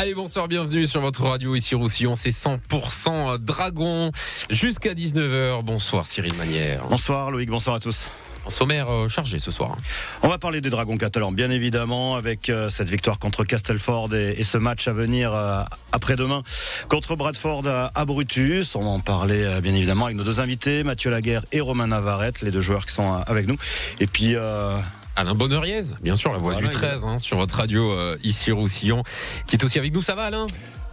Allez, bonsoir, bienvenue sur votre radio ici Roussillon, c'est 100% Dragon jusqu'à 19h. Bonsoir Cyril Manière. Bonsoir Loïc, bonsoir à tous. En sommaire chargé ce soir. On va parler des Dragons catalans, bien évidemment, avec cette victoire contre Castleford et ce match à venir après-demain contre Bradford à Brutus. On va en parler bien évidemment avec nos deux invités, Mathieu Laguerre et Romain Navarrete, les deux joueurs qui sont avec nous. Et puis... Alain Bonneuriez, bien sûr, la voix du 13 sur votre radio ici Roussillon, qui est aussi avec nous. Ça va Alain ?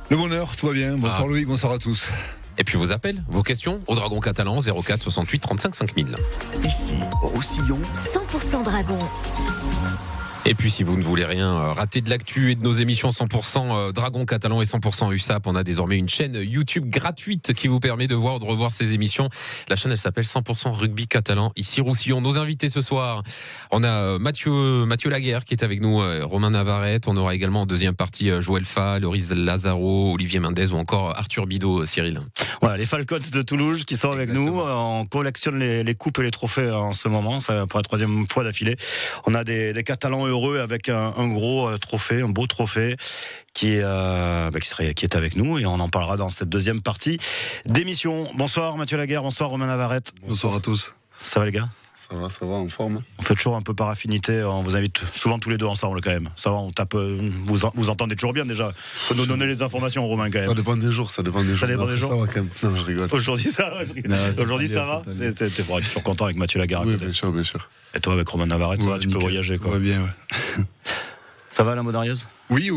Le bonheur, tout va bien. Bonsoir Loïc, bonsoir à tous. Et puis vos appels, vos questions au Dragon catalan 04 68 35 5000. Ici, Roussillon, 100% Dragon. Et puis si vous ne voulez rien rater de l'actu et de nos émissions 100% Dragon catalan et 100% USAP, on a désormais une chaîne YouTube gratuite qui vous permet de voir ou de revoir ces émissions. La chaîne, elle s'appelle 100% Rugby Catalan, ici Roussillon. Nos invités ce soir, on a Mathieu Laguerre qui est avec nous, Romain Navarrete. On aura également en deuxième partie Joël Fa, Loris Lazaro, Olivier Mendez ou encore Arthur Bidot, Cyril. Voilà, les Falcons de Toulouse qui sont avec nous. On collectionne les coupes et les trophées en ce moment. Ça pour la troisième fois d'affilée. On a des Catalans heureux avec un gros trophée, un beau trophée qui est avec nous, et on en parlera dans cette deuxième partie d'émission. Bonsoir Mathieu Laguerre, bonsoir Romain Navarrete. Bonsoir à tous. Ça va les gars ? Ça va, en forme. On fait toujours un peu par affinité, on vous invite souvent tous les deux ensemble quand même. Ça va, on tape, vous entendez toujours bien déjà. Faut nous donner les informations Romain quand même. Ça dépend des jours. Ça dépend des jours. Ça va quand même. Non, je rigole. Aujourd'hui ça va. Aujourd'hui ça va. T'es toujours content avec Mathieu Laguerre. Oui, bien sûr. Et toi avec Romain Navarrete, ça va, tu peux voyager quoi. Ça va bien, ouais. Ça va la Modarieuse ? Oui,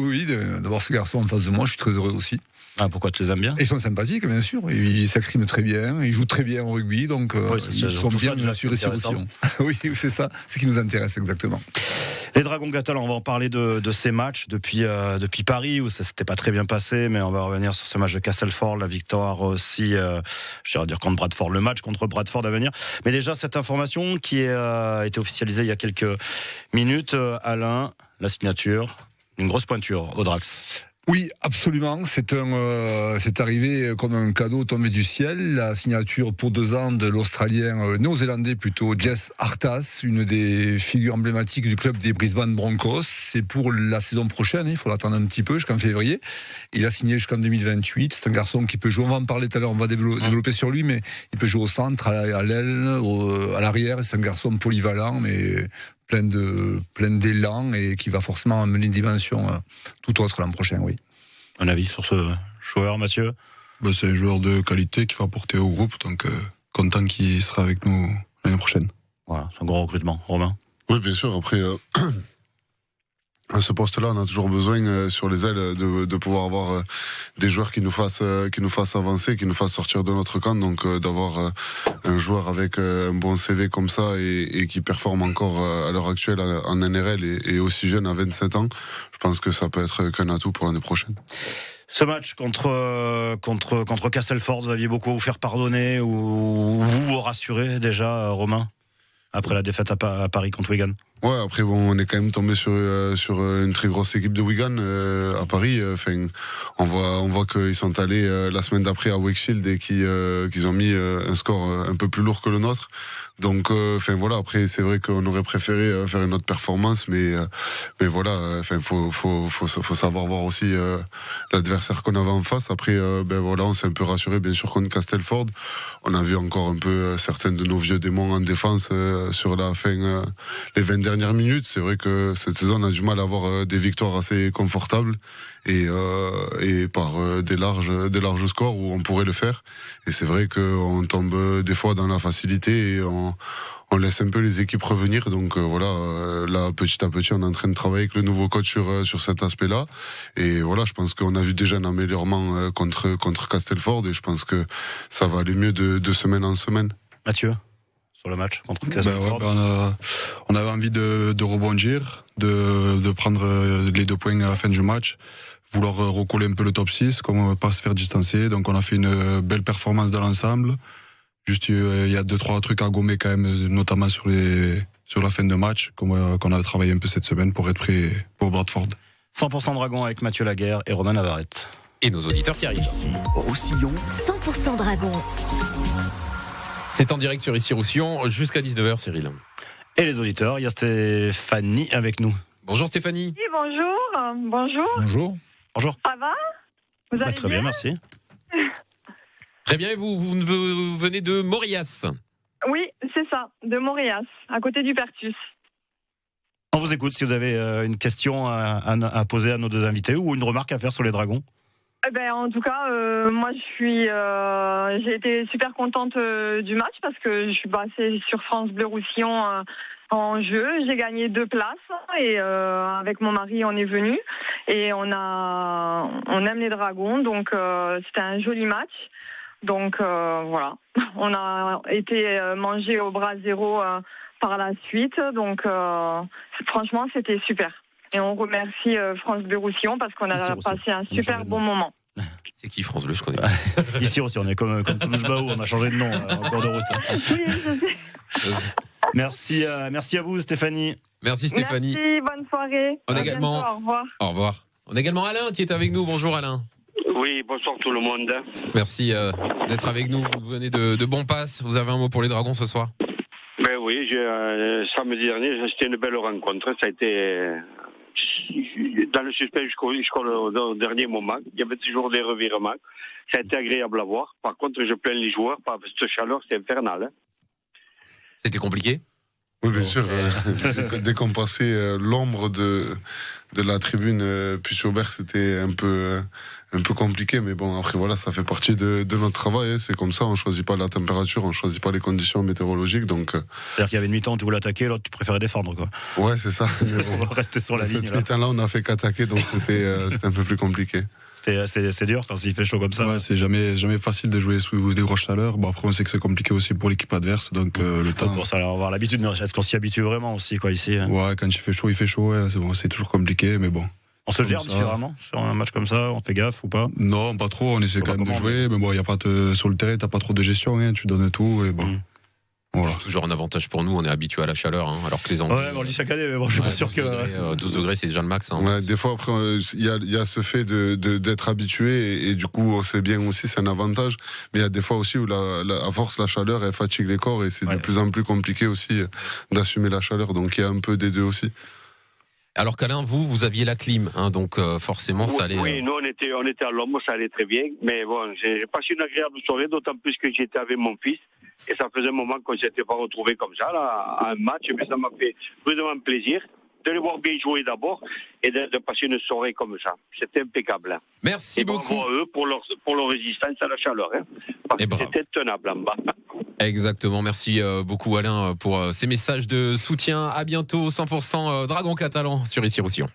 d'avoir ce garçon en face de moi, je suis très heureux aussi. Ah, pourquoi tu les aimes bien ? Ils sont sympathiques, bien sûr. Ils s'expriment très bien, ils jouent très bien au rugby, donc ils sont bien assurés sur Roussillon. Oui, c'est ça, c'est ce qui nous intéresse exactement. Les Dragons catalans, on va en parler de ces matchs depuis Paris, où ça s'était pas très bien passé, mais on va revenir sur ce match de Castleford, la victoire aussi, je vais dire contre Bradford, le match contre Bradford à venir. Mais déjà, cette information qui a été officialisée il y a quelques minutes, Alain, la signature, une grosse pointure au Drax. Oui, absolument. C'est arrivé comme un cadeau tombé du ciel. La signature pour 2 ans de l'Australien néo-zélandais plutôt Jess Arthas, une des figures emblématiques du club des Brisbane Broncos. C'est pour la saison prochaine. Il faut l'attendre un petit peu jusqu'en février. Il a signé jusqu'en 2028. C'est un garçon qui peut jouer. On va en parler tout à l'heure. On va développer sur lui, mais il peut jouer au centre, à l'aile, à l'arrière. C'est un garçon polyvalent, mais plein d'élan et qui va forcément amener une dimension tout autre l'an prochain, oui. Un avis sur ce joueur, Mathieu ? C'est un joueur de qualité qui va apporter au groupe, donc content qu'il sera avec nous l'année prochaine. Voilà, c'est un gros recrutement. Romain ? Oui, bien sûr. Après, à ce poste-là, on a toujours besoin sur les ailes de pouvoir avoir des joueurs qui nous fassent avancer, qui nous fassent sortir de notre camp. Donc d'avoir un joueur avec un bon CV comme ça et qui performe encore à l'heure actuelle en NRL et aussi jeune à 27 ans, je pense que ça peut être qu'un atout pour l'année prochaine. Ce match contre Castleford, vous aviez beaucoup à vous faire pardonner ou vous rassurer déjà, Romain, après la défaite à Paris contre Wigan ? Ouais, après on est quand même tombé sur une très grosse équipe de Wigan à Paris. On voit qu'ils sont allés la semaine d'après à Wakefield et qu'ils ont mis un score un peu plus lourd que le nôtre. Donc voilà, après c'est vrai qu'on aurait préféré faire une autre performance, mais voilà, faut savoir voir aussi l'adversaire qu'on avait en face. Après voilà, on s'est un peu rassuré bien sûr contre Castleford. On a vu encore un peu certains de nos vieux démons en défense sur la fin, les 20 dernières minutes. C'est vrai que cette saison on a du mal à avoir des victoires assez confortables et par des larges scores où on pourrait le faire. Et c'est vrai qu'on tombe des fois dans la facilité et on laisse un peu les équipes revenir. Donc voilà, là petit à petit on est en train de travailler avec le nouveau coach sur cet aspect-là. Et voilà, je pense qu'on a vu déjà un améliorement contre Castleford et je pense que ça va aller mieux de semaine en semaine. Mathieu, sur le match contre Castleford. On avait envie de rebondir, de prendre les 2 points à la fin du match, vouloir recoller un peu le top 6, comme pas se faire distancer. Donc on a fait une belle performance dans l'ensemble. Juste, il y a 2-3 trucs à gommer quand même, notamment sur la fin de match, qu'on a travaillé un peu cette semaine pour être prêt pour Bradford. 100% Dragon avec Mathieu Laguerre et Romain Navarrete. Et nos auditeurs qui arrivent. Ici, Roussillon, 100% Dragon. C'est en direct sur ici Roussillon jusqu'à 19h, Cyril. Et les auditeurs, il y a Stéphanie avec nous. Bonjour Stéphanie. Oui, bonjour. Bonjour. Bonjour. Ça va? Vous allez Très bien, merci. Très bien, et vous venez de Mauriac. Oui, c'est ça, de Mauriac, à côté du Pertus. On vous écoute si vous avez une question à poser à nos deux invités ou une remarque à faire sur les Dragons. En tout cas, moi j'ai été super contente du match parce que je suis passée sur France Bleu Roussillon en jeu. J'ai gagné 2 places et avec mon mari on est venu et on aime les Dragons, donc c'était un joli match. Donc voilà, on a été mangé au bras zéro par la suite, donc franchement c'était super. Et on remercie France Bleu Roussillon parce qu'on a passé un super bon moment. C'est qui France Bleu, je connais pas. Ici aussi, on est comme Toulouse-Baou, on a changé de nom en cours de route. Oui, je sais. Merci à vous, Stéphanie. Merci Stéphanie. Merci, bonne soirée. On À également. bientôt, au revoir. Au revoir. On a également Alain qui est avec nous. Bonjour Alain. Oui, bonsoir tout le monde. Merci d'être avec nous. Vous venez de Bonpass. Vous avez un mot pour les Dragons ce soir? Ben oui, samedi dernier, c'était une belle rencontre. Ça a été dans le suspens jusqu'au dernier moment. Il y avait toujours des revirements. Ça a été agréable à voir. Par contre, je plains les joueurs parce que cette chaleur, c'est infernal. Hein. C'était compliqué? Oui, bien sûr. Dès qu'on passait l'ombre de la tribune Puy-Aubert, c'était un peu compliqué. Mais bon, après, voilà, ça fait partie de notre travail. Hein. C'est comme ça, on choisit pas la température, on choisit pas les conditions météorologiques. Donc, c'est-à-dire qu'il y avait une mi-temps où tu voulais attaquer, l'autre tu préférais défendre, quoi. Ouais, c'est ça. On va rester sur la ligne. Cette mi-temps-là, on a fait qu'attaquer, donc c'était un peu plus compliqué. C'est dur quand il fait chaud comme ça. Ouais, c'est jamais facile de jouer sous des grosses chaleurs. Bon, après, on sait que c'est compliqué aussi pour l'équipe adverse, donc le temps. Pour ça, on va avoir l'habitude, mais est-ce qu'on s'y habitue vraiment aussi, quoi, ici? Ouais, quand il fait chaud, ouais, c'est bon, c'est toujours compliqué, mais bon. On se gère différemment sur un match comme ça, on fait gaffe ou pas? Non, pas trop, on essaie quand même de jouer, mais bon, y a pas sur le terrain, t'as pas trop de gestion, hein, tu donnes tout, et bon. Voilà. C'est toujours un avantage pour nous, on est habitué à la chaleur, hein, alors que les Anglais. Ouais, on le dit chaque année, mais bon, je suis pas sûr que. 12 degrés, c'est déjà le max. Hein. Ouais, des fois, après, il y a ce fait d'être habitué, et du coup, c'est bien aussi, c'est un avantage. Mais il y a des fois aussi où, à force, la chaleur, elle fatigue les corps, et c'est de plus en plus compliqué aussi d'assumer la chaleur. Donc il y a un peu des deux aussi. Alors qu'Alain, vous aviez la clim, hein, donc forcément, ça allait. Oui, nous, on était à l'ombre, ça allait très bien. Mais bon, j'ai passé une agréable soirée, d'autant plus que j'étais avec mon fils. Et ça faisait un moment qu'on ne s'était pas retrouvés comme ça, là, à un match. Mais ça m'a fait vraiment plaisir de les voir bien jouer d'abord et de passer une soirée comme ça. C'était impeccable. Hein. Merci beaucoup. Bravo à eux pour leur résistance à la chaleur. Hein, parce que c'était tenable en bas. Exactement. Merci beaucoup, Alain, pour ces messages de soutien. À bientôt, 100% Dragon catalan sur Ici Roussillon.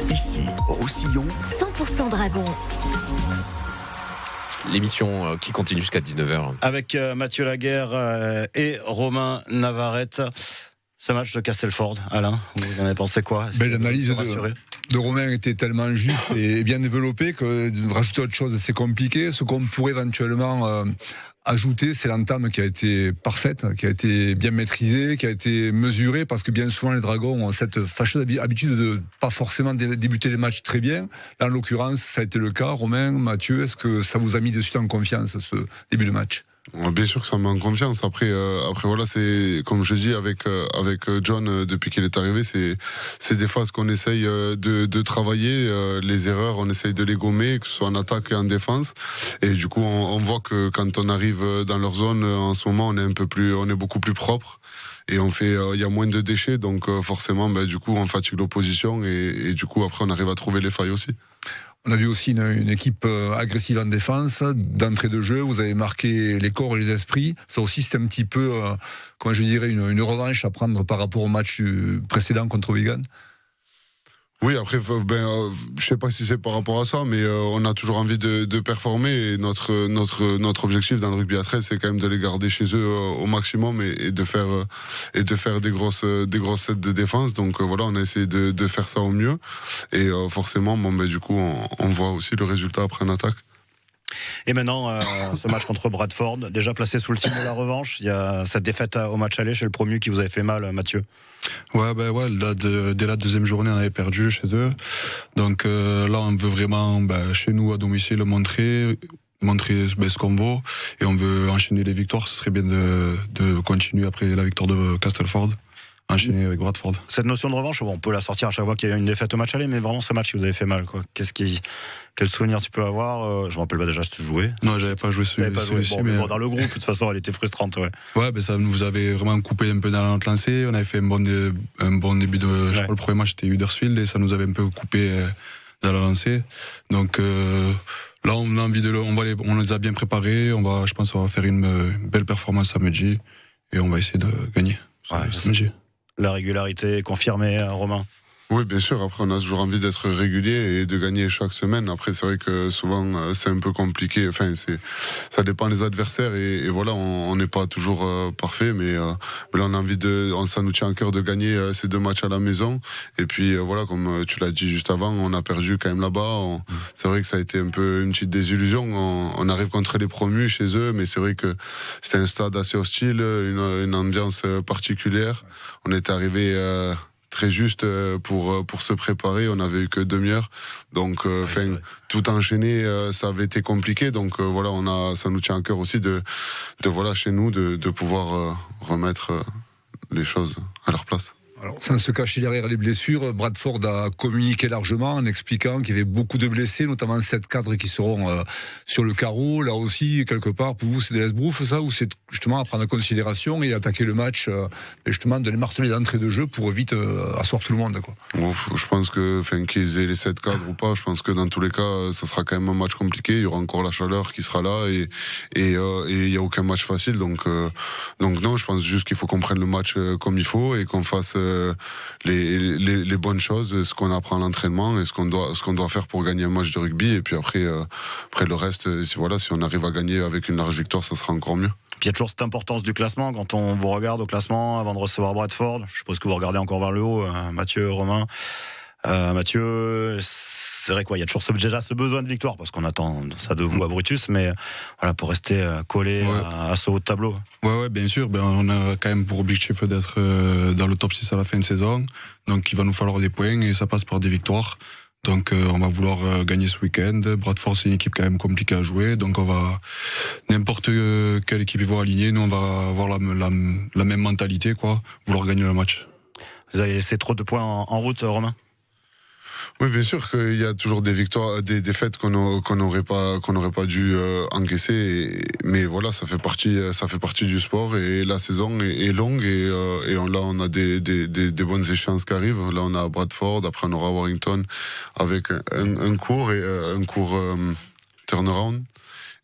Ici, Roussillon, 100% Dragon. L'émission qui continue jusqu'à 19h. Avec Mathieu Laguerre et Romain Navarrete. Ce match de Castelford, Alain, vous en avez pensé quoi? L'analyse de Romain était tellement juste et bien développée que de rajouter autre chose, c'est compliqué. Ce qu'on pourrait éventuellement ajouter, c'est l'entame qui a été parfaite, qui a été bien maîtrisée, qui a été mesurée, parce que bien souvent les Dragons ont cette fâcheuse habitude de pas forcément débuter les matchs très bien. Là, en l'occurrence, ça a été le cas. Romain, Mathieu, est-ce que ça vous a mis de suite en confiance, ce début de match? Bien sûr que ça me met en confiance. Après voilà, c'est comme je dis avec John depuis qu'il est arrivé, c'est des phases qu'on essaye de travailler. Les erreurs, on essaye de les gommer, que ce soit en attaque et en défense. Et du coup, on voit que quand on arrive dans leur zone, en ce moment, on est beaucoup plus propre. Et il y a moins de déchets, donc forcément, du coup, on fatigue l'opposition et du coup, après, on arrive à trouver les failles aussi. On a vu aussi une équipe agressive en défense, d'entrée de jeu. Vous avez marqué les corps et les esprits. Ça aussi, c'était un petit peu, comment je dirais, une revanche à prendre par rapport au match précédent contre Wigan. Oui, après, je sais pas si c'est par rapport à ça, mais on a toujours envie de performer. Et notre objectif dans le rugby à 13, c'est quand même de les garder chez eux au maximum et de faire des grosses sets de défense. Donc voilà, on a essayé de faire ça au mieux. Et forcément, du coup, on voit aussi le résultat après une attaque. Et maintenant, ce match contre Bradford, déjà placé sous le signe de la revanche. Il y a cette défaite au match aller chez le Promu qui vous avait fait mal, Mathieu. Ouais, dès la deuxième journée, on avait perdu chez eux. Donc là, on veut vraiment, chez nous, à domicile, montrer ce qu'on vaut. Et on veut enchaîner les victoires. Ce serait bien de continuer après la victoire de Castleford. enchaîner avec Bradford. Cette notion de revanche, on peut la sortir à chaque fois qu'il y a une défaite au match aller, mais vraiment ce match qui vous avez fait mal, quoi. Quel souvenir tu peux avoir? Je me rappelle pas déjà si tu jouais. Non, j'avais pas joué celui-ci. Bon, mais bon, dans le groupe, de toute façon, elle était frustrante, ouais. Ouais, ça nous avait vraiment coupé un peu dans notre lancée. On avait fait un bon début de. Je crois le premier match c'était Huddersfield et ça nous avait un peu coupé dans la lancée. Donc là, on a envie on les a bien préparés. Je pense qu'on va faire une belle performance samedi et on va essayer de gagner samedi. La régularité confirmée, Romain? Oui, bien sûr. Après, on a toujours envie d'être régulier et de gagner chaque semaine. Après, c'est vrai que souvent, c'est un peu compliqué. Enfin, ça dépend des adversaires et voilà, on n'est pas toujours parfait, mais là, ça nous tient à cœur de gagner ces 2 matchs à la maison. Et puis voilà, comme tu l'as dit juste avant, on a perdu quand même là-bas. C'est vrai que ça a été un peu une petite désillusion. On arrive contre les promus chez eux, mais c'est vrai que c'était un stade assez hostile, une ambiance particulière. On est arrivé très juste pour se préparer. On n'avait eu que demi-heure, donc tout enchaîné, ça avait été compliqué. Donc voilà, ça nous tient à cœur aussi de voilà chez nous de pouvoir remettre les choses à leur place. Alors, sans se cacher derrière les blessures, Bradford a communiqué largement en expliquant qu'il y avait beaucoup de blessés, notamment 7 cadres qui seront sur le carreau. Là aussi, quelque part, pour vous, c'est des esbroufs, ça, ou c'est justement à prendre en considération et attaquer le match, et justement de les marteler d'entrée de jeu pour vite asseoir tout le monde, quoi. Je pense que, qu'ils aient les 7 cadres ou pas, je pense que dans tous les cas, ça sera quand même un match compliqué. Il y aura encore la chaleur qui sera là et il y a aucun match facile. Donc non, je pense juste qu'il faut qu'on prenne le match comme il faut et qu'on fasse les bonnes choses, ce qu'on apprend à l'entraînement et ce qu'on doit faire pour gagner un match de rugby. Et puis après le reste, si on arrive à gagner avec une large victoire, ça sera encore mieux. Puis il y a toujours cette importance du classement quand on vous regarde au classement avant de recevoir Bradford. Je suppose que vous regardez encore vers le haut, Mathieu, Romain. Mathieu, c'est vrai qu'il y a toujours déjà ce besoin de victoire parce qu'on attend ça de vous à Brutus, mais voilà, pour rester collé à ce haut de tableau. Ouais, bien sûr. On a quand même pour objectif d'être dans le top 6 à la fin de saison. Donc il va nous falloir des points et ça passe par des victoires. Donc on va vouloir gagner ce week-end. Bradford, c'est une équipe quand même compliquée à jouer, donc n'importe quelle équipe ils vont aligner, nous on va avoir la même mentalité, quoi, vouloir gagner le match. Vous avez laissé trop de points en route, Romain? Oui, bien sûr qu'il y a toujours des victoires, des défaites qu'on n'aurait pas dû encaisser. Mais voilà, ça fait partie du sport et la saison est longue et là on a des bonnes échéances qui arrivent. Là on a Bradford, après on aura Warrington avec un court turnaround.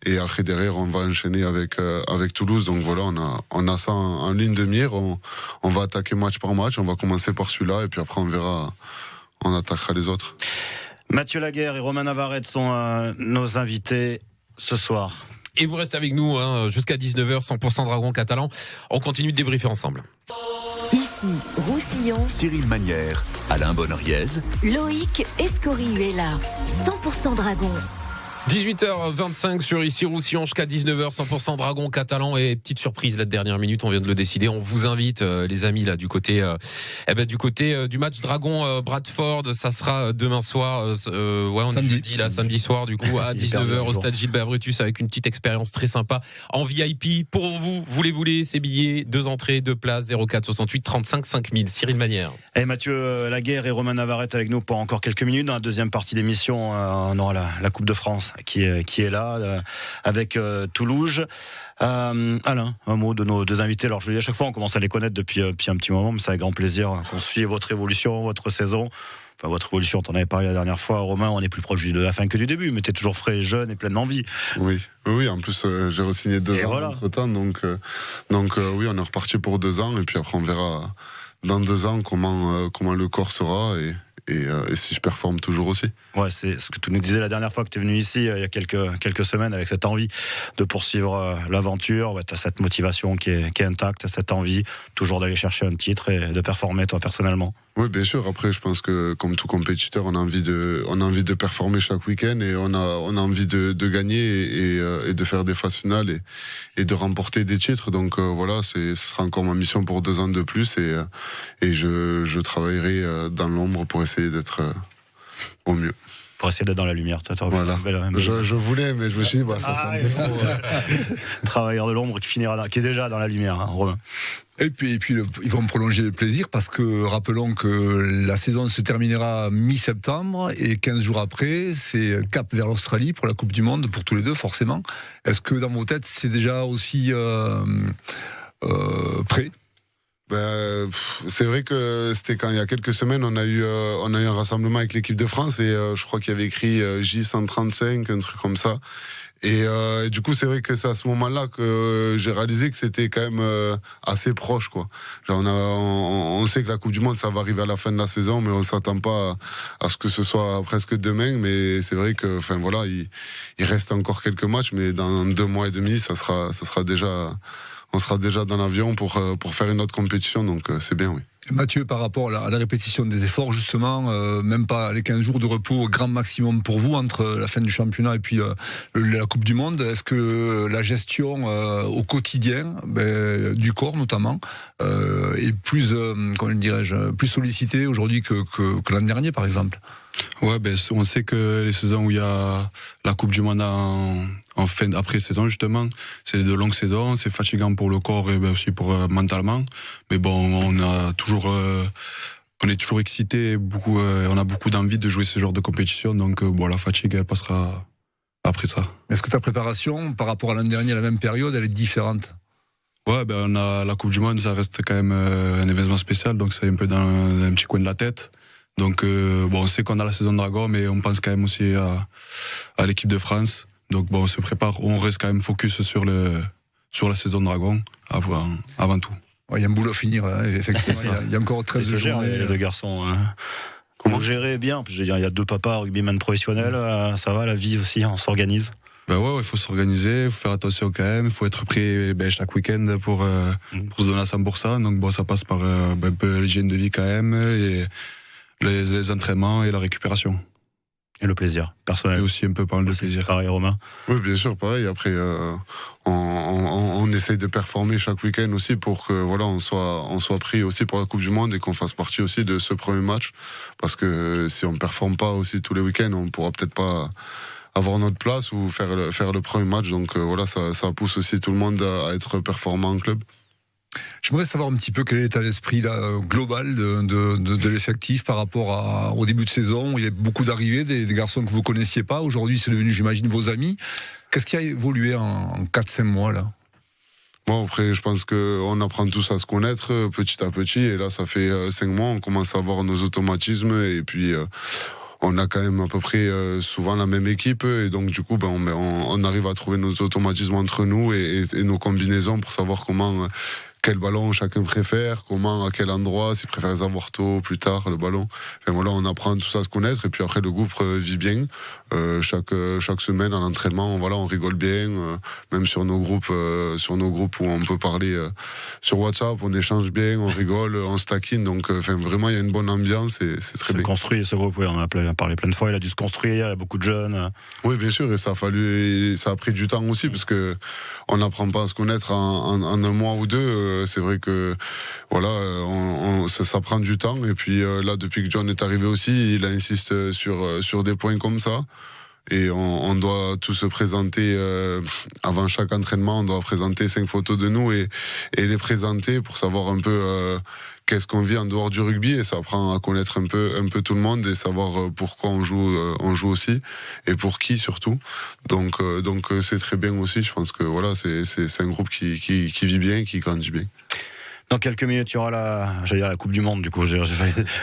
Et après derrière on va enchaîner avec Toulouse. Donc voilà, on a ça en ligne de mire. On va attaquer match par match. On va commencer par celui-là et puis après on verra. On attaquera les autres. Mathieu Laguerre et Romain Navarrete sont nos invités ce soir. Et vous restez avec nous jusqu'à 19h, 100% Dragon catalan. On continue de débriefer ensemble. Ici, Roussillon, Cyril Manière, Alain Bonoriez, Loïc Escorihuela, 100% Dragon. 18h25 sur ici Roussillon jusqu'à 19h, 100% Dragon catalan. Et petite surprise, la dernière minute, on vient de le décider. On vous invite, les amis, là, du côté du match Dragon Bradford. Ça sera demain soir. On est samedi soir, du coup, à 19h au stade Gilbert Brutus avec une petite expérience très sympa en VIP pour vous. Vous les voulez, ces billets, 2 entrées, 2 places, 04 68 35 5000. Cyril Manière. Et Mathieu Laguerre et Romain Navarrete avec nous pour encore quelques minutes. Dans la deuxième partie d'émission, on aura la Coupe de France qui est là avec Toulouse. Alain, un mot de nos 2 invités. Alors je dis à chaque fois, on commence à les connaître depuis un petit moment, mais c'est avec grand plaisir qu'on suit votre évolution, votre saison. Enfin, votre évolution, t'en avais parlé la dernière fois, Romain. On est plus proche de la fin que du début, mais t'es toujours frais, jeune et plein d'envie. Oui. En plus, j'ai re-signé 2 ans entre-temps, donc oui, on est reparti pour 2 ans, et puis après on verra dans 2 ans comment le corps sera et si je performe toujours aussi. Ouais, c'est ce que tu nous disais la dernière fois que tu es venu ici, il y a quelques semaines, avec cette envie de poursuivre l'aventure. Ouais, tu as cette motivation qui est intacte, cette envie toujours d'aller chercher un titre et de performer toi personnellement. Oui, bien sûr. Après, je pense que comme tout compétiteur, on a envie de performer chaque week-end et on a envie de gagner et de faire des phases finales et de remporter des titres. Donc voilà, ce sera encore ma mission pour 2 ans de plus et je travaillerai dans l'ombre pour essayer d'être au mieux. Pour essayer d'être dans la lumière. Voilà. Je voulais, mais je me suis dit, ça fait un peu trop. Travailleur de l'ombre qui est déjà dans la lumière, hein, Romain. Et puis ils vont prolonger le plaisir parce que rappelons que la saison se terminera mi-septembre et 15 jours après, c'est cap vers l'Australie pour la Coupe du Monde, pour tous les deux forcément. Est-ce que dans vos têtes, c'est déjà aussi prêt ? C'est vrai que c'était quand il y a quelques semaines, on a eu un rassemblement avec l'équipe de France et je crois qu'il y avait écrit J135, un truc comme ça. Et du coup, c'est vrai que c'est à ce moment-là que j'ai réalisé que c'était quand même assez proche, quoi. Genre on sait que la Coupe du Monde, ça va arriver à la fin de la saison, mais on s'attend pas à ce que ce soit presque demain. Mais c'est vrai que, enfin voilà, il reste encore quelques matchs, mais dans 2 mois et demi, on sera déjà dans l'avion pour faire une autre compétition, donc c'est bien, oui. Mathieu, par rapport à la répétition des efforts, justement, même pas les 15 jours de repos au grand maximum pour vous, entre la fin du championnat et puis la Coupe du Monde, est-ce que la gestion au quotidien, du corps notamment, est plus, plus sollicitée aujourd'hui que l'an dernier, par exemple ? Ouais, on sait que les saisons où il y a la Coupe du Monde en fin d'après-saison, justement, c'est de longues saisons, c'est fatigant pour le corps et aussi pour mentalement. Mais bon, on est toujours excité, on a beaucoup d'envie de jouer ce genre de compétition, donc la fatigue, elle passera après ça. Est-ce que ta préparation, par rapport à l'an dernier, à la même période, elle est différente ? Ouais, on a la Coupe du Monde, ça reste quand même un événement spécial, donc c'est un peu dans un petit coin de la tête. Donc on sait qu'on a la saison de Dragon, mais on pense quand même aussi à l'équipe de France. Donc on se prépare, on reste quand même focus sur la saison de Dragon avant tout. Il y a un boulot à finir là, effectivement. Il y a encore 13 jours. Les 2 garçons. Comment gérer bien ? Je veux dire, il y a 2 papas rugbyman professionnels. Ça va, la vie aussi, on s'organise. Ouais, il faut s'organiser, il faut faire attention quand même, il faut être prêt chaque week-end pour se donner à 100%. Donc ça passe par un peu l'hygiène de vie quand même, et les entraînements et la récupération. Et le plaisir personnel. Et aussi un peu par le plaisir. Pareil, Romain. Oui, bien sûr, pareil. Après, on essaye de performer chaque week-end aussi pour que on soit pris aussi pour la Coupe du Monde et qu'on fasse partie aussi de ce premier match. Parce que si on performe pas aussi tous les week-ends, on pourra peut-être pas avoir notre place ou faire le premier match. Donc ça pousse aussi tout le monde à être performant en club. J'aimerais savoir un petit peu quel est l'état d'esprit global de l'effectif par rapport au début de saison, où il y a beaucoup d'arrivées, des garçons que vous ne connaissiez pas. Aujourd'hui, c'est devenu, j'imagine, vos amis. Qu'est-ce qui a évolué en 4-5 mois là ? Bon, après, je pense qu'on apprend tous à se connaître petit à petit. Et là, ça fait 5 mois, on commence à avoir nos automatismes. Et puis, on a quand même à peu près souvent la même équipe. Et donc, du coup, on arrive à trouver nos automatismes entre nous et nos combinaisons pour savoir quel ballon chacun préfère, à quel endroit, s'il préfère les avoir tôt, plus tard, le ballon. Enfin, on apprend tout ça à se connaître, et puis après, le groupe vit bien. Chaque semaine, à l'entraînement, on rigole bien, même sur nos groupes où on peut parler sur WhatsApp, on échange bien, on rigole, on se taquine, donc vraiment, il y a une bonne ambiance, et c'est très bien. Construit, ce groupe, oui, on en a parlé plein de fois, il a dû se construire, il y a beaucoup de jeunes. Oui, bien sûr, et ça a pris du temps aussi, parce que on n'apprend pas à se connaître en un mois ou 2, c'est vrai que ça prend du temps, et puis là, depuis que John est arrivé aussi, il insiste sur des points comme ça, et on doit tous se présenter avant chaque entraînement, on doit présenter 5 photos de nous et les présenter pour savoir un peu qu'est-ce qu'on vit en dehors du rugby, et ça apprend à connaître un peu tout le monde et savoir pourquoi on joue aussi, et pour qui surtout. Donc c'est très bien aussi. Je pense que c'est un groupe qui vit bien, qui grandit bien. Dans quelques minutes, il y aura la Coupe du Monde, du coup.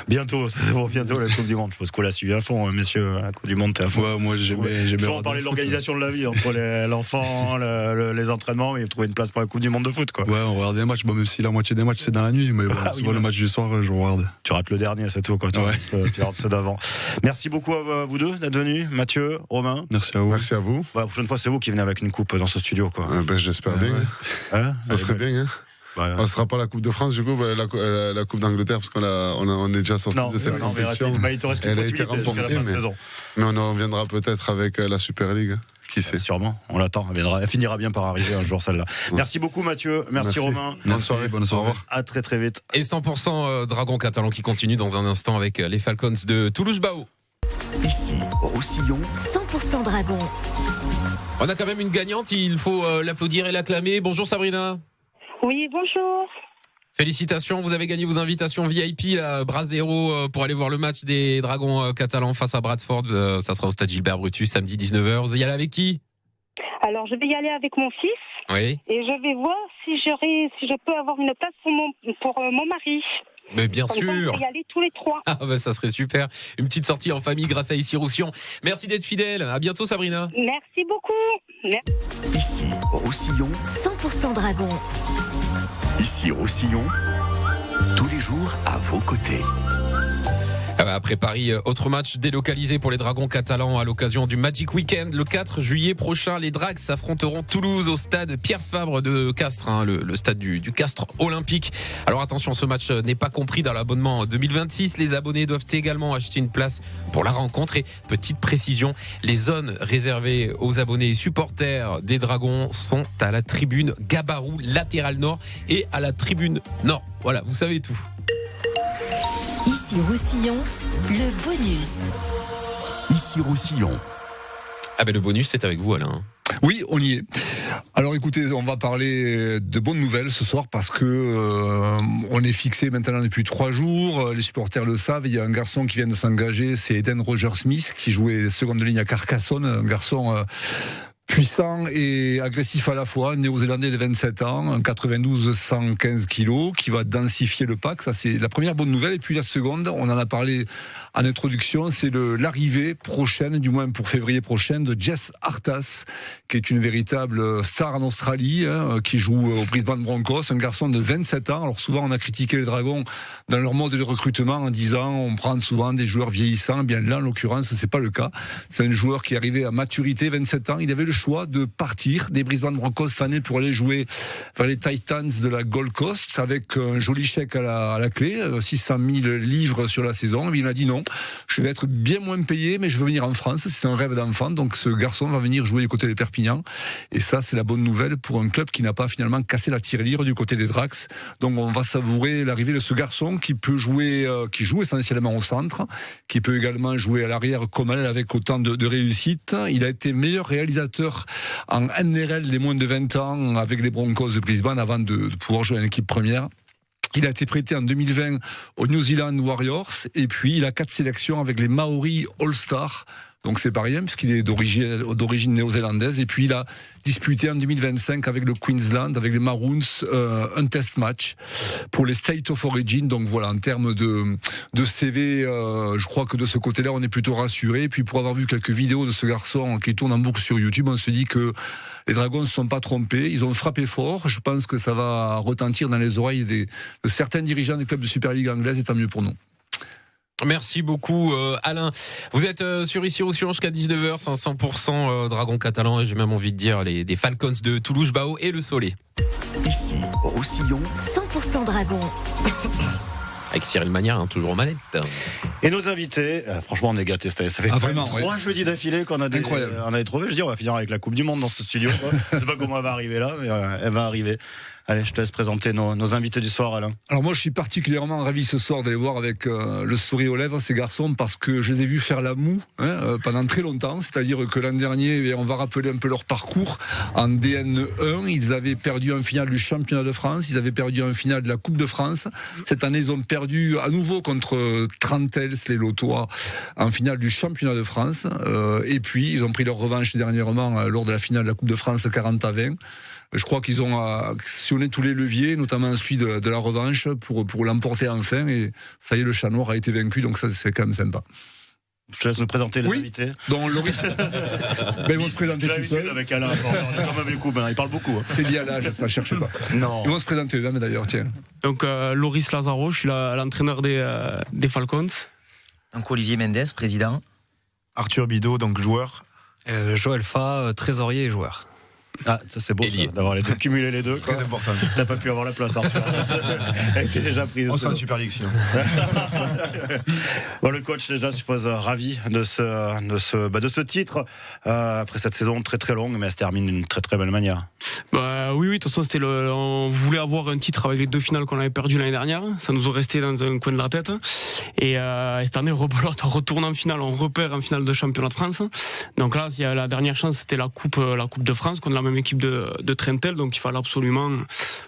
Bientôt, c'est pour bientôt la Coupe du Monde. Je pense qu'on l'a suivi à fond, messieurs. La Coupe du Monde, t'es à fond. Ouais, moi, j'aimais faut parler de l'organisation de la vie entre l'enfant, les entraînements, et trouver une place pour la Coupe du Monde de foot, quoi. Ouais, on regarde des matchs. Bon, même si la moitié des matchs, c'est dans la nuit, mais souvent le match du soir, je regarde. Tu rates le dernier, c'est tout, quoi. Tu rates ceux d'avant. Merci beaucoup à vous deux d'être venus. Mathieu, Romain. Merci à vous. Merci à vous. La prochaine fois, c'est vous qui venez avec une coupe dans ce studio, quoi. J'espère bien. Ça serait bien, hein. Voilà. On ne sera pas la Coupe de France, du coup, la Coupe d'Angleterre, parce qu'on est déjà sorti de cette compétition. Il te reste une possibilité jusqu'à la fin de saison. Mais on en reviendra peut-être avec la Super League. Qui sait ? Sûrement, on l'attend. Elle finira bien par arriver un jour, celle-là. Merci beaucoup, Mathieu. Merci Romain. Bonne soirée. Au revoir. À très très vite. Et 100% Dragon catalan qui continue dans un instant avec les Falcons de Toulouse-Bao. Ici, Roussillon. 100% Dragon. On a quand même une gagnante, il faut l'applaudir et l'acclamer. Bonjour Sabrina. Oui, bonjour. Félicitations, vous avez gagné vos invitations VIP à Brasero pour aller voir le match des Dragons catalans face à Bradford. Ça sera au stade Gilbert Brutus samedi 19h. Vous allez y aller avec qui ? Alors, je vais y aller avec mon fils. Oui. Et je vais voir si je peux avoir une place pour mon mari. Mais bien Comme sûr. ça, on va y aller tous les trois. Ah bah ça serait super. Une petite sortie en famille grâce à Issy-Roussillon. Merci d'être fidèle. À bientôt Sabrina. Merci beaucoup. Ici, Roussillon. 100% Dragon. Ici, Roussillon. Tous les jours à vos côtés. Après Paris, autre match délocalisé pour les Dragons catalans à l'occasion du Magic Weekend. Le 4 juillet prochain, les Drags affronteront Toulouse au stade Pierre Fabre de Castres, le stade du Castres olympique. Alors attention, ce match n'est pas compris dans l'abonnement 2026. Les abonnés doivent également acheter une place pour la rencontre. Et petite précision, les zones réservées aux abonnés et supporters des Dragons sont à la tribune Gabarou, latérale nord, et à la tribune nord. Voilà, vous savez tout. Ici Roussillon, le bonus. Ici, Roussillon. Ah ben le bonus, c'est avec vous Alain. Oui, on y est. Alors écoutez, on va parler de bonnes nouvelles ce soir parce que on est fixé maintenant depuis 3 jours. Les supporters le savent. Il y a un garçon qui vient de s'engager, c'est Eden Roger-Smith qui jouait seconde ligne à Carcassonne, un garçon puissant et agressif à la fois, néo-zélandais de 27 ans, 92-115 kilos, qui va densifier le pack. Ça, c'est la première bonne nouvelle. Et puis la seconde, on en a parlé en introduction, c'est l'arrivée prochaine, du moins pour février prochain, de Jess Arthas, qui est une véritable star en Australie, qui joue au Brisbane Broncos, un garçon de 27 ans. Alors souvent, on a critiqué les Dragons dans leur mode de recrutement en disant on prend souvent des joueurs vieillissants. Bien là, en l'occurrence, c'est pas le cas. C'est un joueur qui est arrivé à maturité, 27 ans. Il avait le choix de partir des Brisbane Broncos cette année pour aller jouer vers les Titans de la Gold Coast avec un joli chèque à la clé, 600 000 livres sur la saison. Et il a dit non, je vais être bien moins payé, mais je veux venir en France. C'est un rêve d'enfant, donc ce garçon va venir jouer du côté de Perpignan. Et ça, c'est la bonne nouvelle pour un club qui n'a pas finalement cassé la tirelire du côté des Drax. Donc on va savourer l'arrivée de ce garçon qui peut jouer, qui joue essentiellement au centre, qui peut également jouer à l'arrière comme elle avec autant de réussite. Il a été meilleur réalisateur en NRL des moins de 20 ans avec les Broncos de Brisbane avant de pouvoir jouer en équipe première. Il a été prêté en 2020 aux New Zealand Warriors et puis il a 4 sélections avec les Maori All-Stars. Donc c'est pas rien puisqu'il est d'origine néo-zélandaise. Et puis il a disputé en 2025 avec le Queensland, avec les Maroons, un test match pour les State of Origin. Donc voilà, en termes de CV, je crois que de ce côté-là, on est plutôt rassuré. Et puis pour avoir vu quelques vidéos de ce garçon qui tourne en boucle sur YouTube, on se dit que les Dragons ne se sont pas trompés. Ils ont frappé fort. Je pense que ça va retentir dans les oreilles de certains dirigeants des clubs de Super League anglaise et tant mieux pour nous. Merci beaucoup Alain. Vous êtes sur Ici Roussillon jusqu'à 19h, 100% Dragon catalan et j'ai même envie de dire des Falcons de Toulouse-Bao et le Soleil. Ici, Roussillon. 100% Dragon. Avec Cyril Magnard, toujours aux manettes. Et nos invités, franchement on est gâtés cette année. Ça fait vraiment, 3 jeudis d'affilée qu'on a on avait trouvé. Je dis on va finir avec la Coupe du Monde dans ce studio. Je sais pas comment elle va arriver là, mais elle va arriver. Allez, je te laisse présenter nos invités du soir, Alain. Alors moi, je suis particulièrement ravi ce soir d'aller voir avec le sourire aux lèvres ces garçons parce que je les ai vus faire la moue pendant très longtemps. C'est-à-dire que l'an dernier, on va rappeler un peu leur parcours. En DN1, ils avaient perdu un final du championnat de France, ils avaient perdu un final de la Coupe de France. Cette année, ils ont perdu à nouveau contre Trentels, les Lotois, en finale du championnat de France. Et puis, ils ont pris leur revanche dernièrement lors de la finale de la Coupe de France 40-20. Je crois qu'ils ont actionné tous les leviers, notamment celui de la revanche, pour l'emporter enfin. Et ça y est, le chat noir a été vaincu, donc ça, c'est quand même sympa. Je te laisse nous présenter les invités. Donc Loris, ils vont se présenter tout seuls. Avec Alain, on est quand même beaucoup, il parle beaucoup. C'est lié à l'âge, ça, cherche pas. Non. Ils vont se présenter eux-mêmes d'ailleurs, tiens. Donc Loris Lazaro, je suis l'entraîneur des Falcons. Donc Olivier Mendes, président. Arthur Bidot, donc joueur. Joël Fa, trésorier et joueur. Ah, ça c'est beau ça, d'avoir les deux, cumuler les deux. Très important. T'as pas pu avoir la place, Arthur. Elle était déjà prise. On sera en Super League sinon. Bon, le coach déjà, je suppose, ravi de ce titre après cette saison très très longue, mais elle se termine d'une très très belle manière. Oui, de toute façon, on voulait avoir un titre avec les 2 finales qu'on avait perdues l'année dernière. Ça nous est resté dans un coin de la tête. Et cette année, rebelote, on retourne en finale, on repère en finale de championnat de France. Donc là, la dernière chance, c'était la coupe de France contre la même équipe de Trentel. Donc il fallait absolument,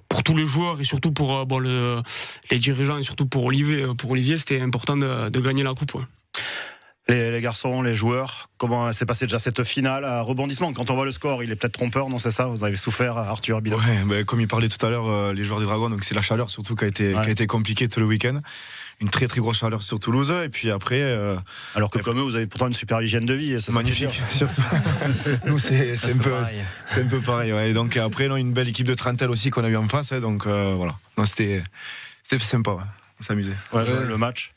pour tous les joueurs et surtout pour les dirigeants et surtout pour Olivier, c'était important de gagner la coupe. Ouais. Les garçons, les joueurs, comment s'est passé déjà cette finale à rebondissement? Quand on voit le score, il est peut-être trompeur, non, c'est ça? Vous avez souffert, Arthur Bidot? Ouais, comme il parlait tout à l'heure, les joueurs du Dragon, donc c'est la chaleur surtout qui a été compliquée tout le week-end. Une très très grosse chaleur sur Toulouse, et puis après. Alors que comme eux, vous avez pourtant une super hygiène de vie. Et ça magnifique, surtout. Nous, c'est un peu pareil. Ouais. Et donc après, une belle équipe de Trentel aussi qu'on a eu en face, donc voilà. Non, c'était sympa, ouais. On s'amusait. Le match.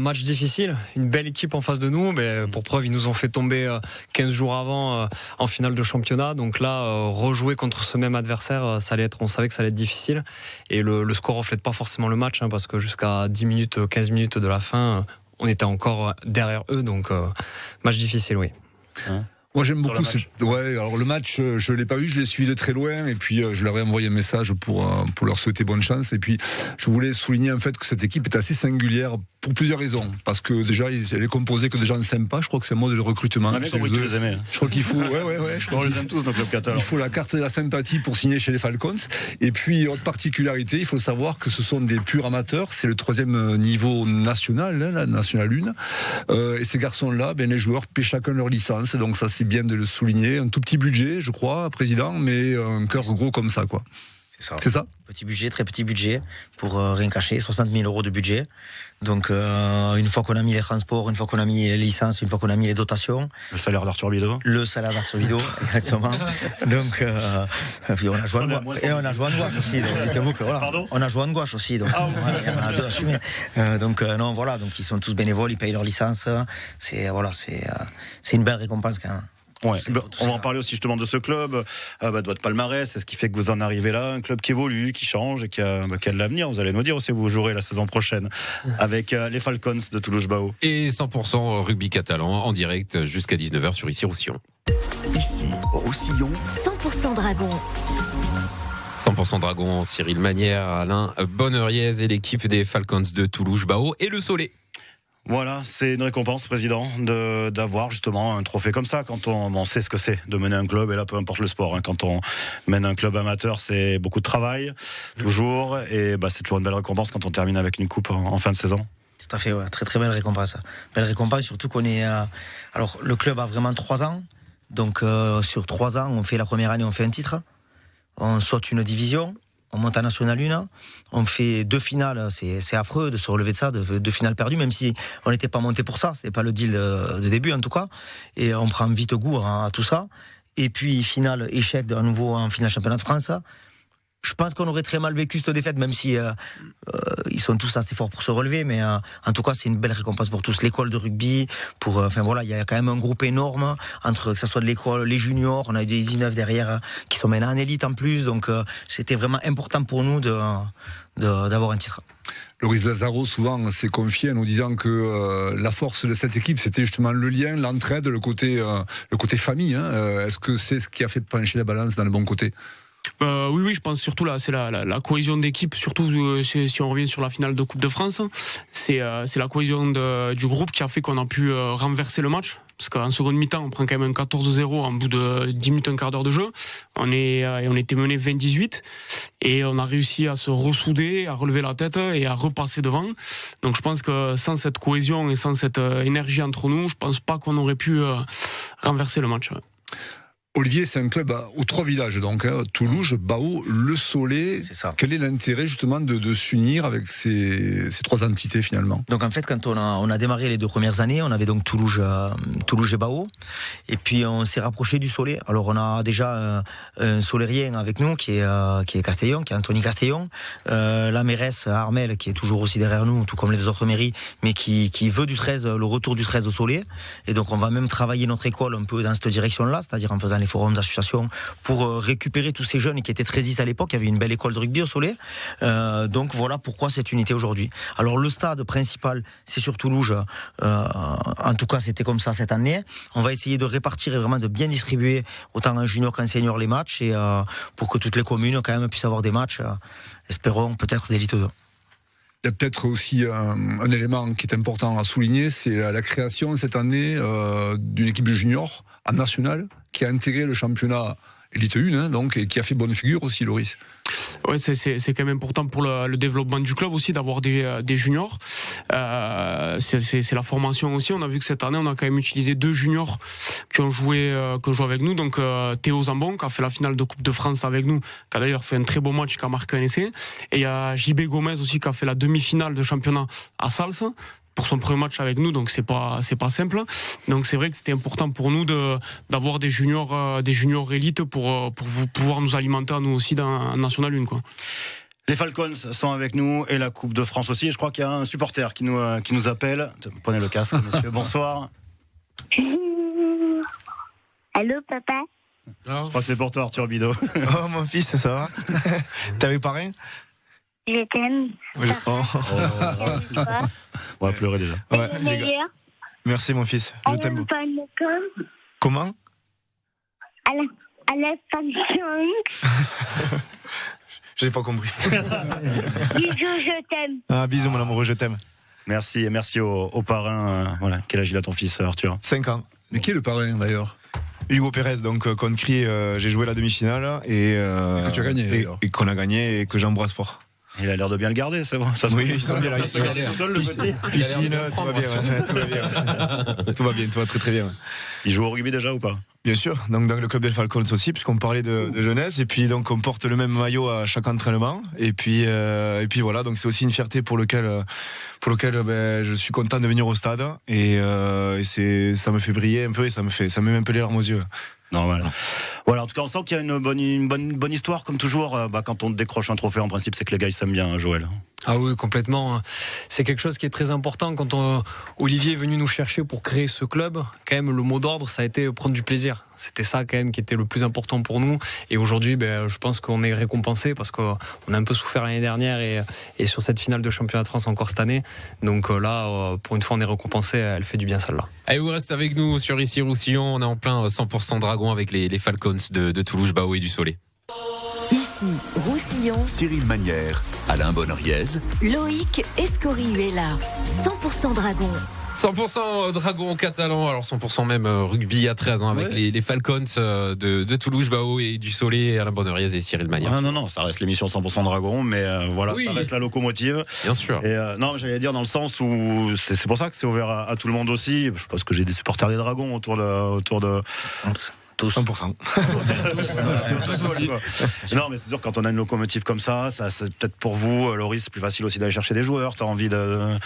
Match difficile, une belle équipe en face de nous, mais pour preuve ils nous ont fait tomber 15 jours avant en finale de championnat, donc là rejouer contre ce même adversaire, on savait que ça allait être difficile, et le score reflète pas forcément le match, parce que jusqu'à 10 minutes, 15 minutes de la fin, on était encore derrière eux, donc match difficile, oui. Moi j'aime beaucoup alors le match, je l'ai pas vu, je l'ai suivi de très loin, et puis je leur ai envoyé un message pour leur souhaiter bonne chance, et puis je voulais souligner en fait que cette équipe est assez singulière pour plusieurs raisons, parce que déjà elle est composée que de gens sympas, je crois que c'est un mode de recrutement. Je crois qu'il faut on les aime tous dans le club catalan. Il faut la carte de la sympathie pour signer chez les Falcons, et puis autre particularité, il faut savoir que ce sont des purs amateurs, c'est le 3e niveau national, la National 1, et ces garçons-là, les joueurs paient chacun leur licence, donc ça c'est bien de le souligner. Un tout petit budget, je crois, président, mais un cœur gros comme ça, quoi. C'est ça. Petit budget, très petit budget, pour rien cacher, 60 000 € de budget. Donc, une fois qu'on a mis les transports, une fois qu'on a mis les licences, une fois qu'on a mis les dotations. Le salaire d'Arthur Bidot. Exactement. Donc, puis on a joué en gouache. Et on a joué en gouache aussi. Donc, dites-vous que, voilà, on a joué en gouache aussi. Donc, il y en a 2 assumés. Donc, donc ils sont tous bénévoles, ils payent leur licence. C'est une belle récompense quand même. Ouais, on va en parler aussi justement de ce club, de votre palmarès, c'est ce qui fait que vous en arrivez là, un club qui évolue, qui change et qui a de l'avenir. Vous allez nous dire aussi où vous jouerez la saison prochaine avec les Falcons de Toulouse-Bao. Et 100% rugby catalan en direct jusqu'à 19h sur Ici Roussillon. Ici Roussillon. 100% Dragon. 100% Dragon, Cyril Manière, Alain Bonneriez et l'équipe des Falcons de Toulouse-Bao et le Soleil. Voilà, c'est une récompense, président, d'avoir justement un trophée comme ça quand on sait ce que c'est de mener un club, et là peu importe le sport, quand on mène un club amateur, c'est beaucoup de travail, toujours, et c'est toujours une belle récompense quand on termine avec une coupe en fin de saison. Tout à fait, ouais. Très très belle récompense. Belle récompense, surtout qu'on est... Alors le club a vraiment 3 ans, donc sur 3 ans, on fait la première année, on fait un titre, on saute une division, on monte à National 1, on fait 2 finales, c'est affreux de se relever de ça, de 2 finales perdues, même si on n'était pas monté pour ça, c'était pas le deal de début en tout cas, et on prend vite goût à tout ça, et puis finale, échec de nouveau en finale championnat de France. Je pense qu'on aurait très mal vécu cette défaite, même si ils sont tous assez forts pour se relever, mais en tout cas c'est une belle récompense pour tous. L'école de rugby, il y a quand même un groupe énorme, entre que ce soit de l'école, les juniors, on a eu des 19 derrière qui sont maintenant en élite en plus, donc c'était vraiment important pour nous d'avoir un titre. Loris Lazaro souvent s'est confié en nous disant que la force de cette équipe c'était justement le lien, l'entraide, le côté famille. Est-ce que c'est ce qui a fait pencher la balance dans le bon côté? Oui, je pense surtout là, c'est la cohésion d'équipe, surtout si on revient sur la finale de Coupe de France, c'est la cohésion du groupe qui a fait qu'on a pu renverser le match. Parce qu'en seconde mi-temps, on prend quand même un 14-0 en bout de 10 minutes, un quart d'heure de jeu. On était mené 20-18 et on a réussi à se ressouder, à relever la tête et à repasser devant. Donc je pense que sans cette cohésion et sans cette énergie entre nous, je pense pas qu'on aurait pu renverser le match. Olivier, c'est un club aux 3 villages, donc Toulouse, Bao, Le Soleil. C'est ça. Quel est l'intérêt justement de s'unir avec ces 3 entités finalement? Donc en fait, quand on a démarré les 2 premières années, on avait donc Toulouse et Bao, et puis on s'est rapproché du Soleil. Alors on a déjà un Solérien avec nous qui est Castellon, qui est Anthony Castellon, la mairesse Armel qui est toujours aussi derrière nous, tout comme les autres mairies, mais qui veut le retour du 13 au Soleil. Et donc on va même travailler notre école un peu dans cette direction-là, c'est-à-dire en faisant les les forums d'associations, pour récupérer tous ces jeunes qui étaient très 10 à l'époque. Il y avait une belle école de rugby au Soleil. Donc voilà pourquoi cette unité aujourd'hui. Alors le stade principal, c'est sur Toulouse. En tout cas, c'était comme ça cette année. On va essayer de répartir et vraiment de bien distribuer autant en junior qu'en senior les matchs, et pour que toutes les communes quand même puissent avoir des matchs, espérons peut-être d'élite 2. Il y a peut-être aussi un élément qui est important à souligner, c'est la création cette année d'une équipe de juniors en national qui a intégré le championnat Elite 1, donc, et qui a fait bonne figure aussi, Loris. Ouais, c'est quand même important pour le développement du club aussi d'avoir des juniors. C'est la formation aussi. On a vu que cette année, on a quand même utilisé 2 juniors qui ont joué avec nous. Donc Théo Zambon qui a fait la finale de Coupe de France avec nous, qui a d'ailleurs fait un très beau match, qui a marqué un essai. Et il y a JB Gomez aussi qui a fait la demi-finale de championnat à Sals pour son premier match avec nous, donc c'est pas simple. Donc c'est vrai que c'était important pour nous d'avoir des juniors élites pour pouvoir nous alimenter à nous aussi dans National 1, quoi. Les Falcons sont avec nous et la Coupe de France aussi. Je crois qu'il y a un supporter qui nous appelle. Prenez le casque, monsieur. Bonsoir. Allô, papa? Je crois que c'est pour toi, Arthur Bidot. Oh, mon fils, ça va? T'avais parrain? Je t'aime. On va pleurer déjà. Ouais, les gars. Merci, mon fils. Je t'aime beaucoup. Comment? À la pension. J'ai pas compris. Bisous, je t'aime. Ah, bisous, mon amoureux, je t'aime. Merci, et merci au parrain. Voilà. Quel âge il a ton fils, Arthur? 5 ans. Mais qui est le parrain d'ailleurs? Hugo Pérez, donc contre CRI, j'ai joué la demi-finale et que tu as gagné, et qu'on a gagné et que j'embrasse fort. Il a l'air de bien le garder, c'est bon. Ça oui, ils sont bien là. Ils sont bien. Piscine, tout va bien. Tout va bien, tout va très très bien. Il joue au rugby déjà ou pas? Bien sûr, donc dans le club des Falcons aussi, puisqu'on parlait de jeunesse, et puis donc on porte le même maillot à chaque entraînement, et puis voilà, donc c'est aussi une fierté pour lequel je suis content de venir au stade, et ça me fait briller un peu, et ça me met un peu les larmes aux yeux. Normal. Voilà, en tout cas, on sent qu'il y a une bonne histoire, comme toujours. Quand on décroche un trophée, en principe, c'est que les gars ils s'aiment bien, Joël. Ah oui, complètement. C'est quelque chose qui est très important. Quand Olivier est venu nous chercher pour créer ce club, quand même, le mot d'ordre, ça a été prendre du plaisir. C'était ça, quand même, qui était le plus important pour nous. Et aujourd'hui, je pense qu'on est récompensé parce qu'on a un peu souffert l'année dernière et sur cette finale de championnat de France encore cette année. Donc là, pour une fois, on est récompensé. Elle fait du bien, celle-là. Allez, vous restez avec nous sur Ici Roussillon. On est en plein 100% Dragon avec les Falcons de Toulouse, Bao et du Soleil. Ici Roussillon, Cyril Manière, Alain Bonneriez, Loïc Escorihuela, 100% Dragon. 100% Dragon catalan, alors 100% même rugby à 13 avec les Falcons de Toulouse, Bao et du Soleil, Alain Bonneriez et Cyril Manière. Ah non, ça reste l'émission 100% Dragon, mais voilà, oui. Ça reste la locomotive. Bien sûr. Et non, j'allais dire dans le sens où c'est pour ça que c'est ouvert à tout le monde aussi. Je pense que j'ai des supporters des Dragons autour de tous 100%. Tous aussi. Non, mais c'est sûr, quand on a une locomotive comme ça, c'est peut-être pour vous, Loris, c'est plus facile aussi d'aller chercher des joueurs. T'as envie de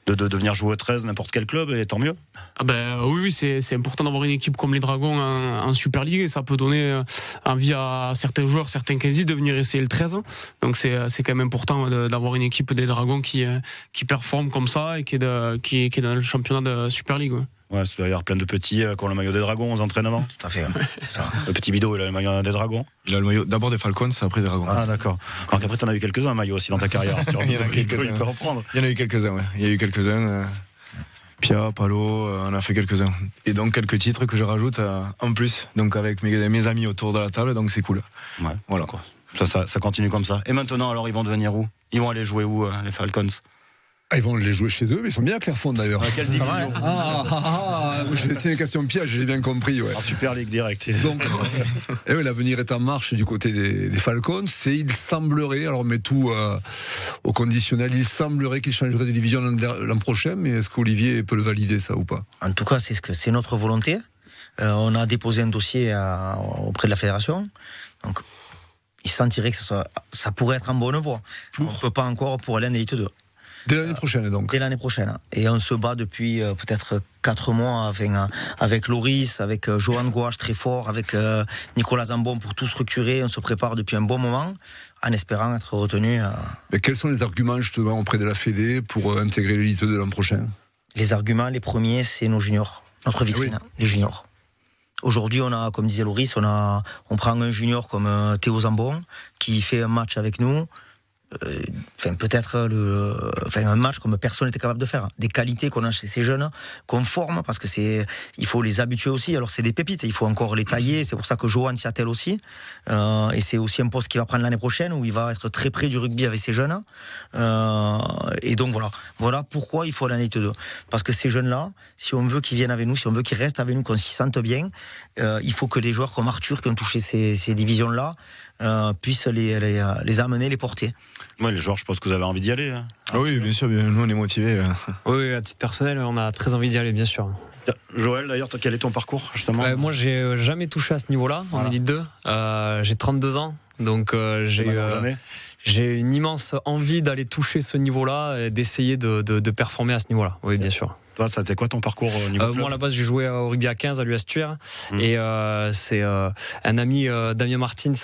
venir jouer au 13, n'importe quel club, et tant mieux. Ah oui, c'est important d'avoir une équipe comme les Dragons en Super League, et ça peut donner envie à certains joueurs, certains quasi, de venir essayer le 13. Donc c'est quand même important d'avoir une équipe des Dragons qui performe comme ça et qui est dans le championnat de Super League. Ouais, c'est d'ailleurs plein de petits qui ont le maillot des Dragons aux entraînements. Tout à fait, c'est ça. Le petit Bidot, il a le maillot des Dragons. Il a le maillot d'abord des Falcons, après des Dragons. Ah, d'accord. Alors qu'après, t'en as eu quelques-uns, maillot aussi, dans ta carrière. Il y en a quelques-uns. Il peut en prendre. Il y en a eu quelques-uns, ouais. Il y a eu quelques-uns. Pia, Palo, on a fait quelques-uns. Et donc, quelques titres que je rajoute en plus. Donc, avec mes amis autour de la table, donc c'est cool. Ouais, voilà. Quoi. Ça continue comme ça. Et maintenant, alors, ils vont devenir où? Ils vont aller jouer où, les Falcons? Ils vont les jouer chez eux, mais ils sont bien à Clairefonds d'ailleurs. À quelle division? C'est une question piège, j'ai bien compris. Ouais. En Super League direct. Donc, l'avenir est en marche du côté des Falcons. Et il semblerait, alors on met tout au conditionnel, il semblerait qu'ils changeraient de division l'an prochain, mais est-ce qu'Olivier peut le valider, ça, ou pas? En tout cas, c'est notre volonté. On a déposé un dossier auprès de la fédération. Donc, il sentirait que ça pourrait être en bonne voie. On ne peut pas encore pour aller en Élite 2. Dès l'année prochaine, donc. Dès l'année prochaine. Et on se bat depuis peut-être 4 mois avec Loris, avec Johan Gouache très fort, avec Nicolas Zambon pour tout structurer. On se prépare depuis un bon moment en espérant être retenu. Mais quels sont les arguments justement auprès de la Fédé pour intégrer l'élite de l'an prochain? Les arguments, les premiers, c'est nos juniors, notre vitrine, les juniors. Aujourd'hui, on a, comme disait Loris, on prend un junior comme Théo Zambon qui fait un match avec nous. Peut-être un match comme personne n'était capable de faire. Des qualités qu'on a chez ces jeunes, qu'on forme, parce que il faut les habituer aussi. Alors c'est des pépites, il faut encore les tailler. C'est pour ça que Johan s'y attelle aussi. Et c'est aussi un poste qu'il va prendre l'année prochaine où il va être très près du rugby avec ces jeunes. Et donc voilà pourquoi il faut l'année 2. Parce que ces jeunes-là, si on veut qu'ils viennent avec nous, si on veut qu'ils restent avec nous, qu'on s'y sente bien, il faut que des joueurs comme Arthur qui ont touché ces divisions-là puissent les amener, les porter. Ouais, les joueurs, je pense que vous avez envie d'y aller. Hein. Ah oui, bien sûr, nous on est motivés. Oui, à titre personnel, on a très envie d'y aller, bien sûr. Joël, d'ailleurs, quel est ton parcours justement ? Moi, j'ai jamais touché à ce niveau-là, en Élite 2. J'ai 32 ans, donc j'ai une immense envie d'aller toucher ce niveau-là et d'essayer de performer à ce niveau-là. Oui, bien sûr. Toi, ça a été quoi ton parcours au niveau club ? Moi, à la base, j'ai joué au rugby à 15 à l'US Tuir. Et c'est un ami, Damien Martins,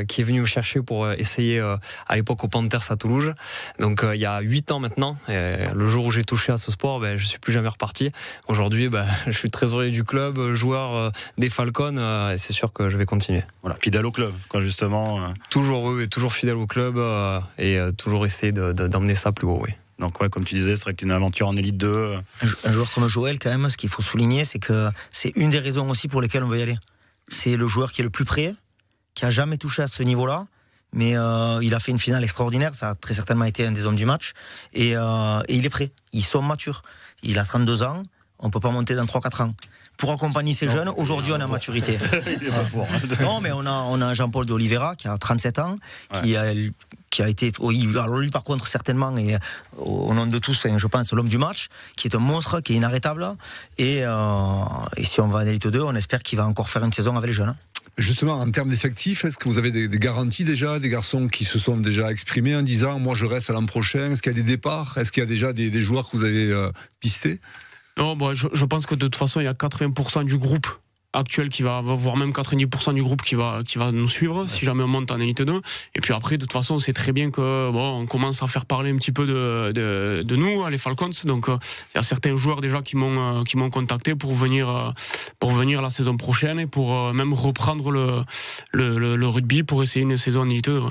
qui est venu me chercher pour essayer à l'époque aux Panthers à Toulouse. Donc, il y a 8 ans maintenant. Et le jour où j'ai touché à ce sport, je suis plus jamais reparti. Aujourd'hui, je suis trésorier du club, joueur des Falcons. Et c'est sûr que je vais continuer. Voilà, fidèle au club, quoi, justement. Toujours, oui, toujours fidèle au club et toujours essayer d'emmener ça plus haut, oui. Donc ouais, comme tu disais, c'est vrai qu'une aventure en Élite 2. Un joueur comme Joël, quand même, ce qu'il faut souligner, c'est que c'est une des raisons aussi pour lesquelles on veut y aller. C'est le joueur qui est le plus près, qui a jamais touché à ce niveau-là, mais il a fait une finale extraordinaire. Ça a très certainement été un des hommes du match, et il est prêt. Ils sont matures. Il a 32 ans. On peut pas monter dans 3-4 ans. Pour accompagner ces jeunes, aujourd'hui on a maturité. Non, mais on a Jean-Paul de Oliveira qui a 37 ans, qui a été, alors lui par contre certainement, et au nom de tous, je pense, l'homme du match, qui est un monstre, qui est inarrêtable, et si on va en Élite 2, on espère qu'il va encore faire une saison avec les jeunes. Justement, en termes d'effectifs, est-ce que vous avez des garanties déjà, des garçons qui se sont déjà exprimés en disant moi je reste à l'an prochain? Est-ce qu'il y a des départs? Est-ce qu'il y a déjà des joueurs que vous avez pistés? Non, je pense que de toute façon, il y a 80% du groupe actuel qui va, voire même 90% du groupe qui va nous suivre si jamais on monte en Élite 2. Et puis après, de toute façon, on sait très bien que on commence à faire parler un petit peu de nous, les Falcons. Donc il y a certains joueurs déjà qui m'ont contacté pour venir la saison prochaine et pour même reprendre le rugby pour essayer une saison en Élite 2.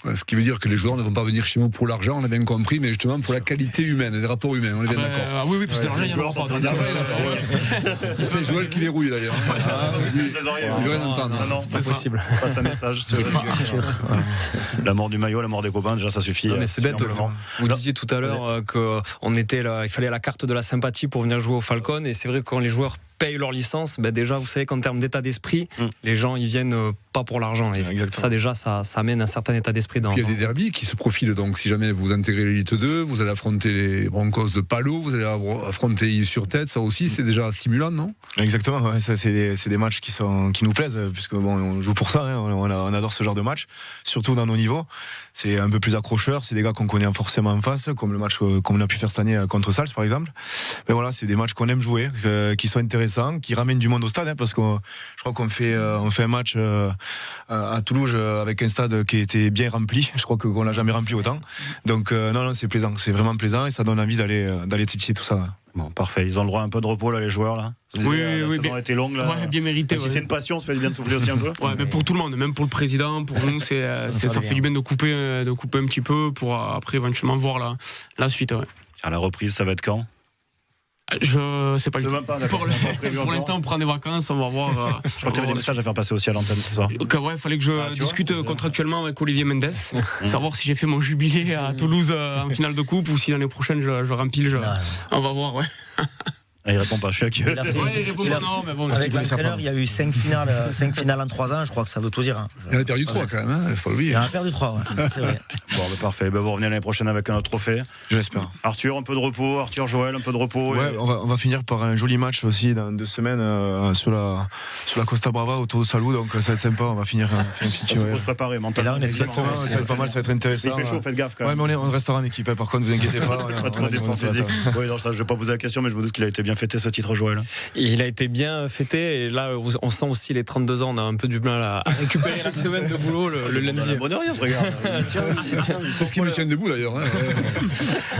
Ouais. Ce qui veut dire que les joueurs ne vont pas venir chez nous pour l'argent, on a bien compris, mais justement pour la qualité humaine, les rapports humains, on est bien d'accord. Oui, parce que l'argent, il y en aura pas. C'est Joël qui verrouille d'ailleurs. Il veut rien entendre. Non, c'est pas possible. Passe un message. La mort du maillot, la mort des copains, déjà ça suffit. Non, mais c'est bête. Vous disiez tout à l'heure qu'on était là, il fallait la carte de la sympathie pour venir jouer au Falcon, et c'est vrai que quand les joueurs payent leur licence, déjà vous savez qu'en termes d'état d'esprit, les gens ils viennent pas pour l'argent, et ça déjà ça amène un certain état d'esprit. Puis il y a des derbys qui se profilent, donc si jamais vous intégrez l'Élite 2, vous allez affronter les Broncos de Palo, vous allez affronter Île-sur-Tête, ça aussi c'est déjà stimulant, non? Exactement, ouais, ça c'est des matchs qui nous plaisent, puisque on joue pour ça, hein, on adore ce genre de match, surtout dans nos niveaux. C'est un peu plus accrocheur, c'est des gars qu'on connaît forcément en face, comme le match comme on a pu faire cette année contre Sals par exemple. Mais voilà, c'est des matchs qu'on aime jouer, qui sont intéressants, qui ramènent du monde au stade, hein, parce que je crois qu'on fait un match à Toulouse avec un stade qui était bien rempli. Je crois qu'on l'a jamais rempli autant. Donc non, c'est plaisant, c'est vraiment plaisant, et ça donne envie d'aller titiller tout ça. Bon, parfait. Ils ont le droit à un peu de repos là, les joueurs là. Oui, la saison a été longue là. Ouais, bien mérité. Si c'est une passion, ça fait du bien de souffler aussi un peu. Ouais, mais pour tout le monde, même pour le président, pour nous, ça fait du bien de couper un petit peu pour après éventuellement voir la suite. Ouais. À la reprise, ça va être quand? Je sais pas. Pour l'instant, on prend des vacances, on va voir. Je crois que tu avais des messages à faire passer aussi à l'antenne ce soir. Ouais, il fallait que je discute contractuellement avec Olivier Mendes, savoir si j'ai fait mon jubilé à Toulouse en finale de coupe ou si l'année prochaine je rempile. On va voir, ouais. Il répond pas, je suis accueilli. Il répond pas, non, mais bon. Avec l'entraîneur, il y a eu 5 finales en 3 ans, je crois que ça veut tout dire. Hein. Il en a perdu 3 quand même, hein, faut le dire. Il en a perdu 3, ouais, c'est vrai. Bon, parfait. Vous revenez l'année prochaine avec un autre trophée. Je l'espère. Arthur, un peu de repos. Arthur, Joël, un peu de repos. Ouais, on va finir par un joli match aussi dans 2 semaines sur la Costa Brava autour de Salou, donc ça va être sympa. On va finir un petit. Il faut se préparer mentalement. Exactement, ça va être pas mal, ça va être intéressant. Il fait chaud, faites gaffe quand même. Ouais, mais on restera en équipe, par contre, vous inquiétez pas. Pas trop de défense physique. Oui, non, ça, je vais pas poser la question, mais je me doute qu'il a été bien fêté ce titre, Joël? Il a été bien fêté et là on sent aussi les 32 ans, on a un peu du mal à récupérer la semaine de boulot le lundi. C'est ce qui me tient debout d'ailleurs.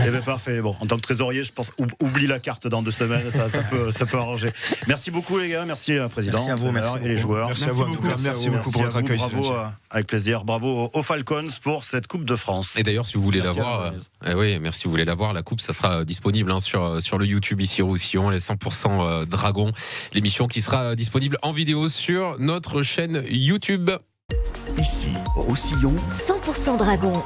Eh bien parfait. Bon, en tant que trésorier, je pense oublie la carte dans 2 semaines, ça peut arranger. Merci beaucoup les gars, merci président, merci à vous, merci et les joueurs. Merci à vous en tout cas, merci beaucoup pour votre accueil. Bravo, avec plaisir. Bravo aux Falcons pour cette Coupe de France. Et d'ailleurs, si vous voulez la voir, merci, si vous voulez la voir, la coupe, ça sera disponible sur le YouTube ici Roussillon, les 100% Dragons, l'émission qui sera disponible en vidéo sur notre chaîne YouTube. Ici Roussillon, 100% Dragons.